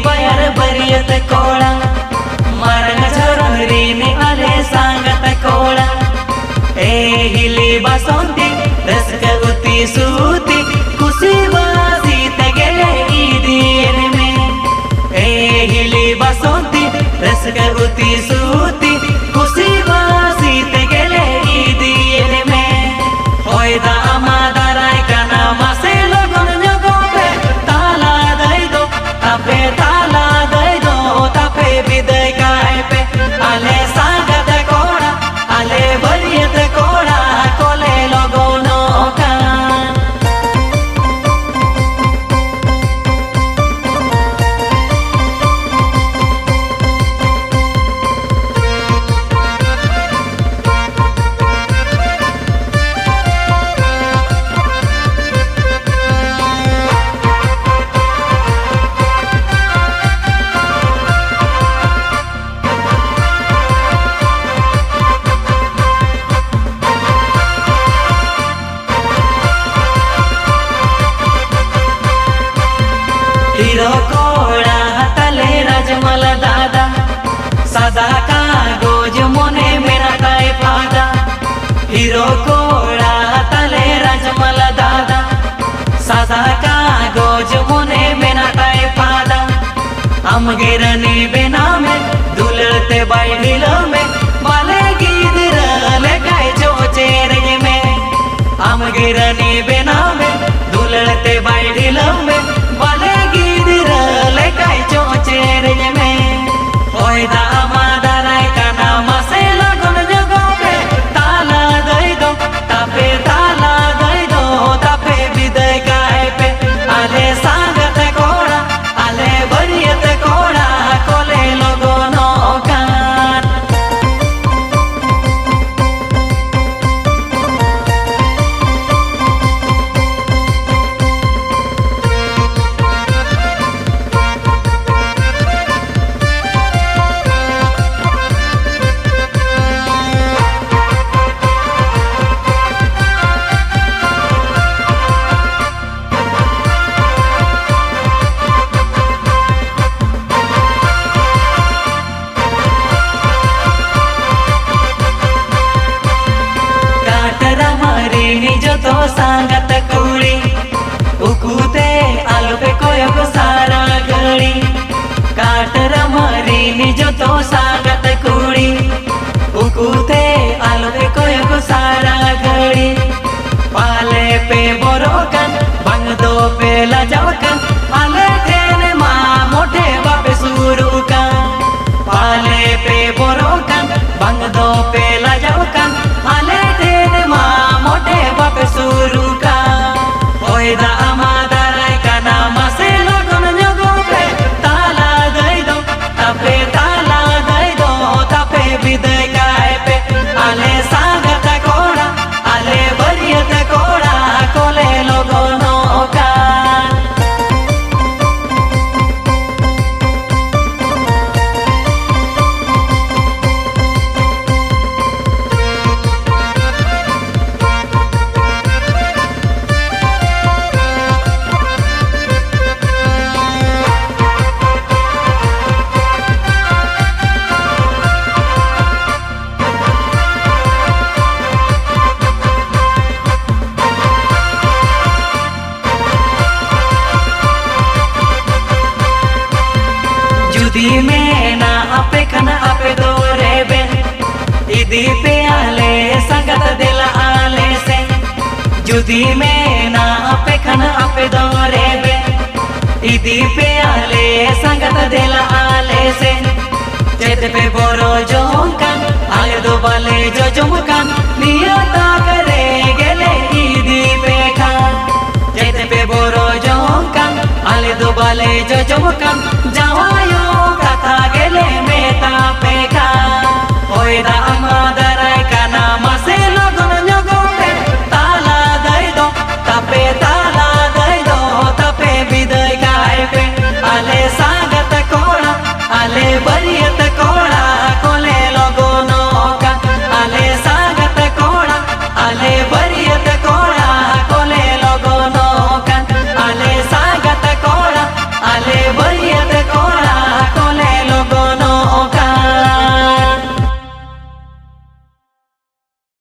बयर बरियत कोड़ा मरंग झरोरी ने आले सांगत कोड़ा ए हिली बसंती रसक उती सूती खुशी बासी तगले ईदीन में ए हिली बसंती रसक उती सूती खुशी बासी तगले ईदीन में होयदा अमादाराय काना मासे लगन जगोपे ताला दई दो तापे विदय काय पे आले सांगत कोड़ा आले बरियत कोड़ा कोले लगोनो का हीरो कोड़ा तले राजमल दादा सदा का गोज मोने मेरा ताए पादा हीरो कोड़ा तले राजमल दादा सदा का गोज मोने मेरा ताए पादा हम गिरनी बिना में दुलते बैठिल में माले गिदर ले गाय चोचे रे में हम गिरनी बिना में दुलते बैठिल में माले लेकाय चोचेरे में होयदा अमादाराय काना मासे लगन जगोपे ताला दई दो तापे विदय काय पे आले सांगत कोड़ा आले बरियत कोड़ा कोले लगोनो कान तो सांगत कुड़ी उकुते आलू पे कोयक सारा घड़ी काटर मरी निजो तो सांगत कुड़ी उकुते आलू पे कोयक सारा घड़ी पाले पे बोरोकन बंग दो पे लजावकन आले थे माँ मोटे बापे सुरू का पाले पे बोरोकन बंग दो पे लजावकन आले थे माँ मोटे बापे सुरू का होयदा अमादाराय काना मासे लगन जगोपे ताला दई दो तापे विदय काय पे आले सांगत कोड़ा आले बरियत कोड़ा कोले लगोनो का जुदी में ना आपे खना आपे दो रेबे इदी पे आले संगत दिल आले से जुदी में ना आपे खना आपे दो रेबे इदी पे आले संगत दिल आले से चेत पे बोरो जोंकन आले दो बाले जो जुमकन नियता करे गेले इदी पे खान चेत पे बोरो जोंकन आले दो बाले जो जुमकन जावायो कथा गेले मेता पे खा होयदा